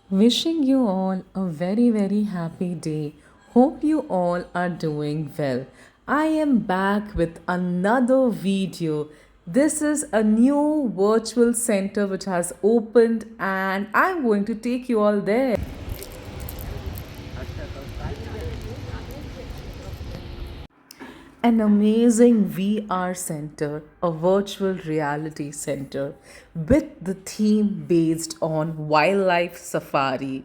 Wishing you all a very, very happy day. Hope you all are doing well. I am back with another video. This is a new virtual center which has opened, and I'm going to take you all there. An amazing VR center, a virtual reality center with the theme based on wildlife safari.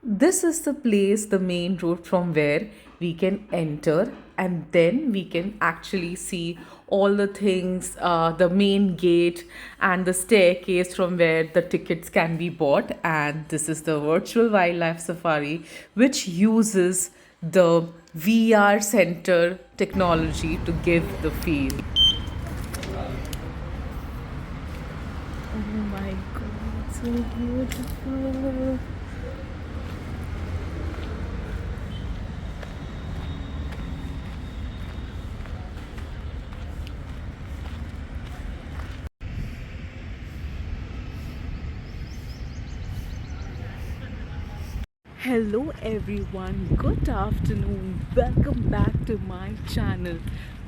This is the place, the main road from where we can enter, and then we can actually see all the things, the main gate and the staircase from where the tickets can be bought. And this is the virtual wildlife safari, which uses the VR center technology to give the feel. Oh my god, so beautiful. Hello everyone, good afternoon. Welcome back to my channel.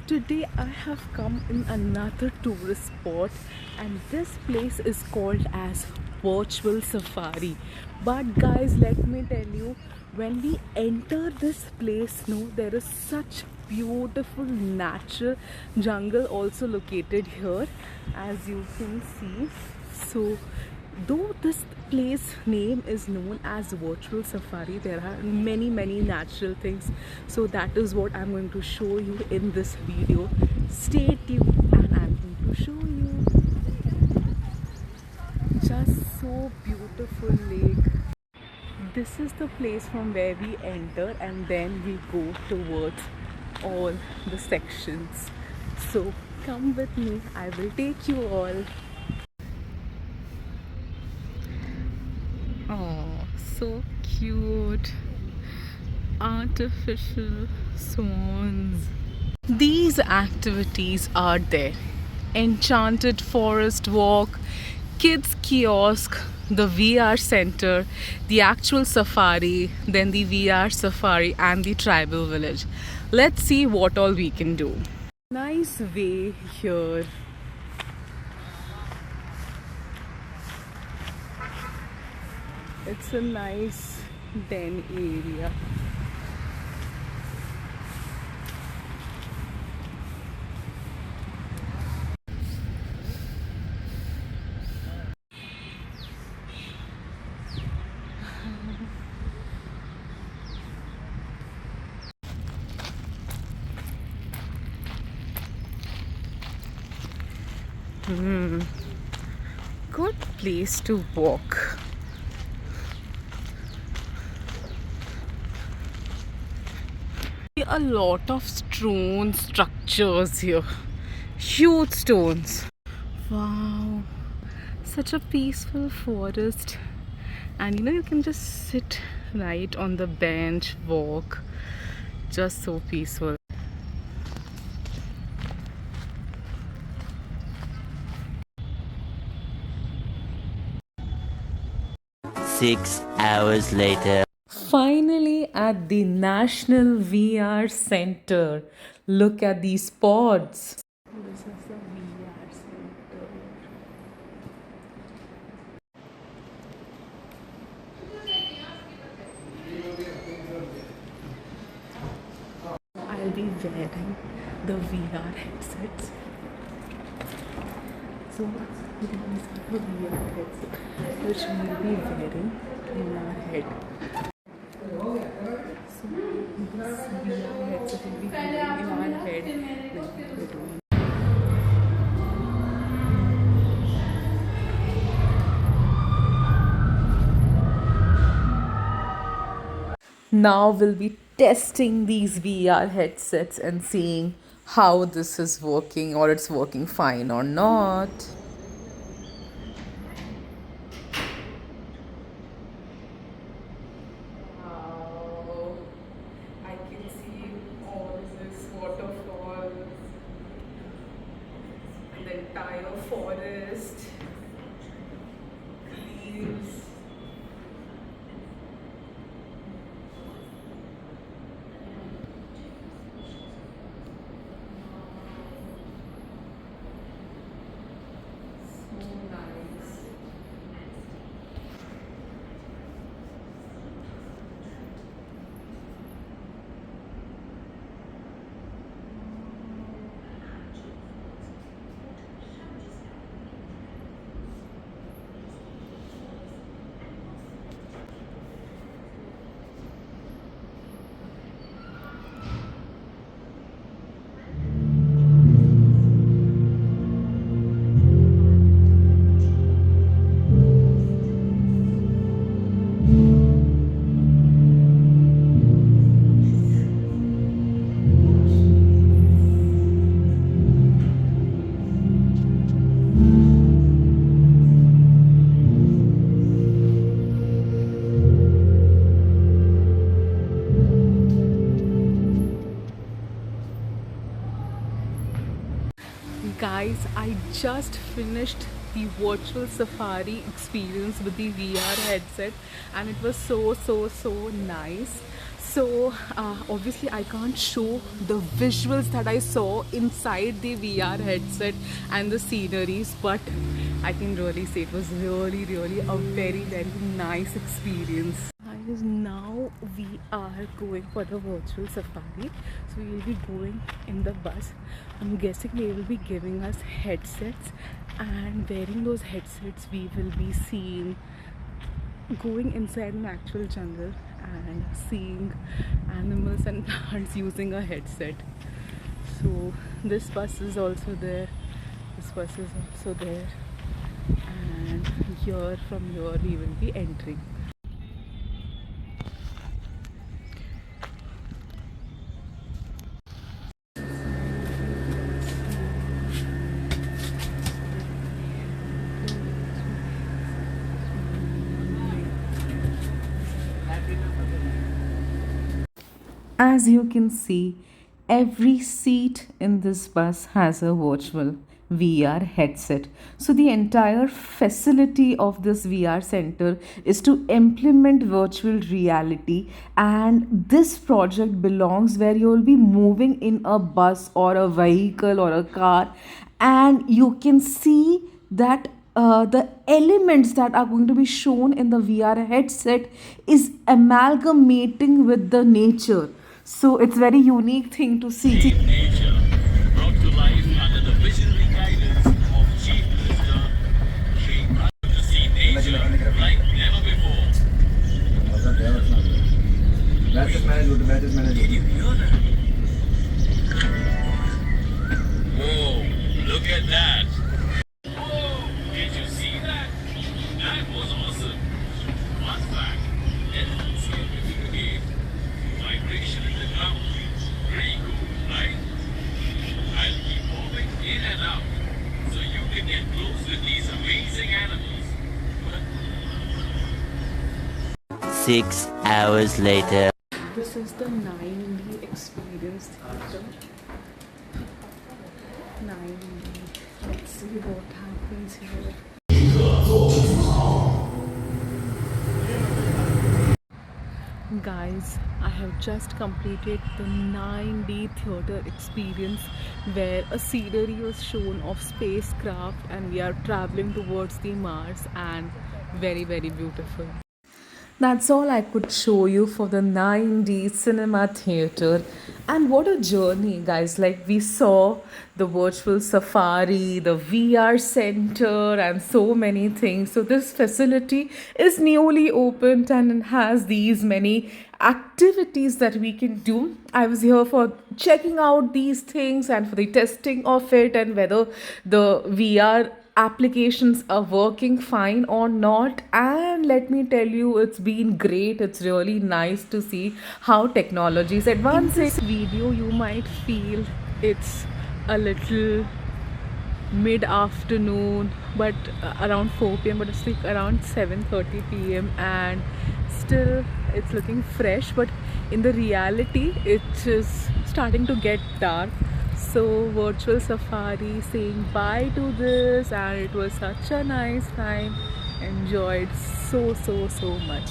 Today I have come in another tourist spot, and this place is called as Virtual Safari. But guys, let me tell you, when we enter this place, no, there is such beautiful natural jungle also located here, as you can see. So though this place name is known as virtual safari, there are many natural things, so that is what I'm going to show you in this video. Stay tuned and I'm going to show you. Just so beautiful lake. This is the place from where we enter, and then we go towards all the sections. So come with me, I will take you all. Oh, so cute. Artificial swans. These activities are there: Enchanted Forest Walk, Kids Kiosk, the VR Center, the actual safari, then the VR safari, and the tribal village. Let's see what all we can do. Nice way here. It's a nice den area. Good place to walk. A lot of stone structures here. Huge stones. Wow. Such a peaceful forest. And you can just sit right on the bench, walk. Just so peaceful. 6 hours later. Finally, at the National VR Center. Look at these pods. This is the VR center. I'll be wearing the VR headsets. So these are the VR headsets which we'll be wearing in our head. So this VR headset will be going in our head like we're doing. Now we'll be testing these VR headsets and seeing how this is working, or it's working fine or not. Wow, I can see all this waterfall, the entire forest, leaves. guys, I just finished the virtual safari experience with the VR headset, and it was so nice. So obviously I can't show the visuals that I saw inside the VR headset and the sceneries, but I can really say it was really a very nice experience. Guys, now we are going for the virtual safari. So we will be going in the bus. I'm guessing they will be giving us headsets, and wearing those headsets we will be seeing, going inside an actual jungle and seeing animals and plants using a headset. So this bus is also there, this bus is also there, and from here we will be entering. As you can see, every seat in this bus has a virtual VR headset. So, the entire facility of this VR center is to implement virtual reality, and this project belongs where you will be moving in a bus or a vehicle or a car, and you can see that the elements that are going to be shown in the VR headset is amalgamating with the nature. So it's very unique thing to see. Nature, brought to life under the visionary guidance of Chief Minister Sheikh to see nature like never before. Did you hear that? Whoa, look at that. Whoa, did you see that? That was awesome. Fun fact, let's see everything again. Vibration in the ground. Pretty cool, right? I'll keep moving in and out so you can get close with these amazing animals. 6 hours later. This is the 9D experience theater. 9D. Let's see what happens here. Guys, I have just completed the 9D theater experience where a scenery was shown of spacecraft and we are traveling towards the Mars, and very beautiful. That's all I could show you for the 9D cinema theater. And what a journey, guys. Like, we saw the virtual safari, the VR center, and so many things. So this facility is newly opened and it has these many activities that we can do. I was here for checking out these things and for the testing of it, and whether the VR applications are working fine or not. And let me tell you, it's been great. It's really nice to see how technology is advancing. In this video you might feel it's a little mid-afternoon, but around 4 p.m, but it's like around 7:30 p.m, and still it's looking fresh, but in the reality it is starting to get dark. So virtual safari saying bye to this, and it was such a nice time. Enjoyed so much.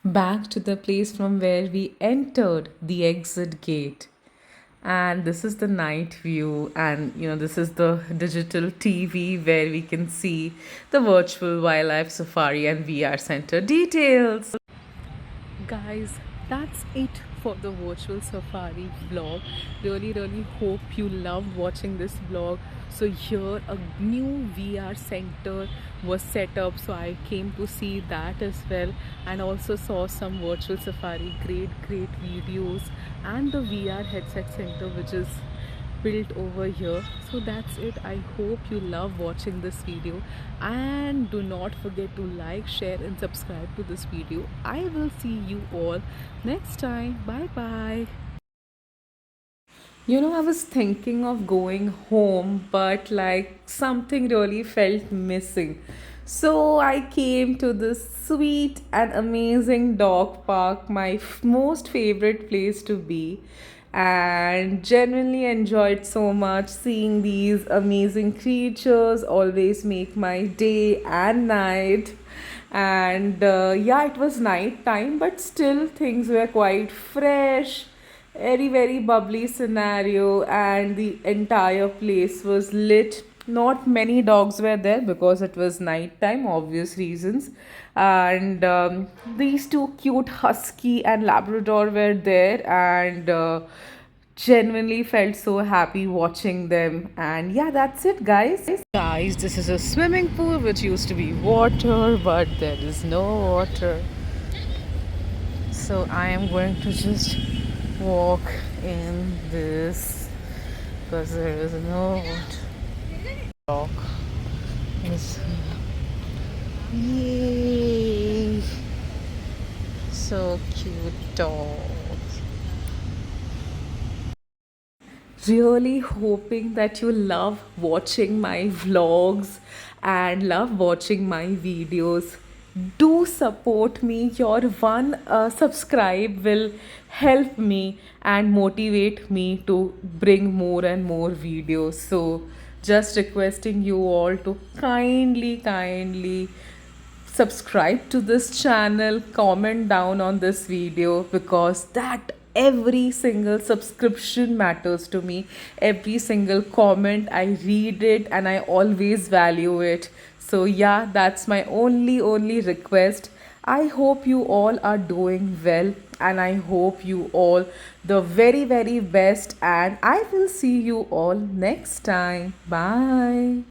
Back to the place from where we entered, the exit gate. And this is the night view, and this is the digital TV where we can see the virtual wildlife safari and VR center details. Guys, that's it for the virtual safari vlog. Really hope you loved watching this vlog. So here a new VR center was set up, so I came to see that as well, and also saw some virtual safari, great videos, and the VR headset center, which is built over here. So that's it. I hope you love watching this video, and do not forget to like, share and subscribe to this video. I will see you all next time. Bye bye. I was thinking of going home, but like something really felt missing. So I came to this sweet and amazing dog park, my most favorite place to be, and genuinely enjoyed so much. Seeing these amazing creatures always make my day and night. And yeah, it was night time, but still things were quite fresh, very bubbly scenario, and the entire place was lit. Not many dogs were there because it was night time, obvious reasons. And these two cute husky and labrador were there, and genuinely felt so happy watching them. And yeah, that's it, guys, this is a swimming pool which used to be water, but there is no water. So I am going to just walk in this because there is no dog. Yay! So cute dog. Really hoping that you love watching my vlogs and love watching my videos. Do support me. Your one subscribe will help me and motivate me to bring more and more videos. So just requesting you all to kindly subscribe to this channel, comment down on this video, because that every single subscription matters to me. Every single comment, I read it and I always value it. So yeah, that's my only request. I hope you all are doing well, and I hope you all the very best, and I will see you all next time. Bye.